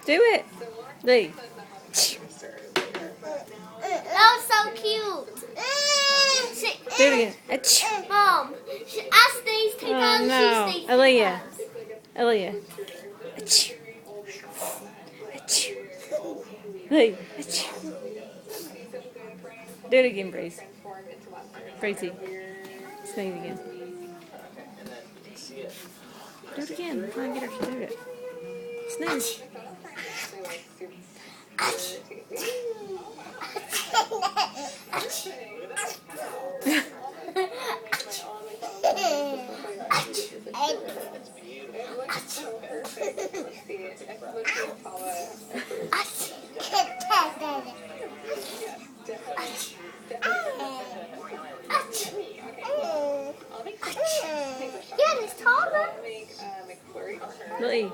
Do it. Lee. That was so cute. Do it again. Achoo. Mom, I sneeze 2 times, Oh she sneezes no. 2 Aaliyah. times. Aaliyah. Achoo. Achoo. Lee. Achoo. Do it again, Breeze. Breezy. Sneeze again. Do it again. Try and get her to do it. Sneeze. Yeah, it's taller. Lee.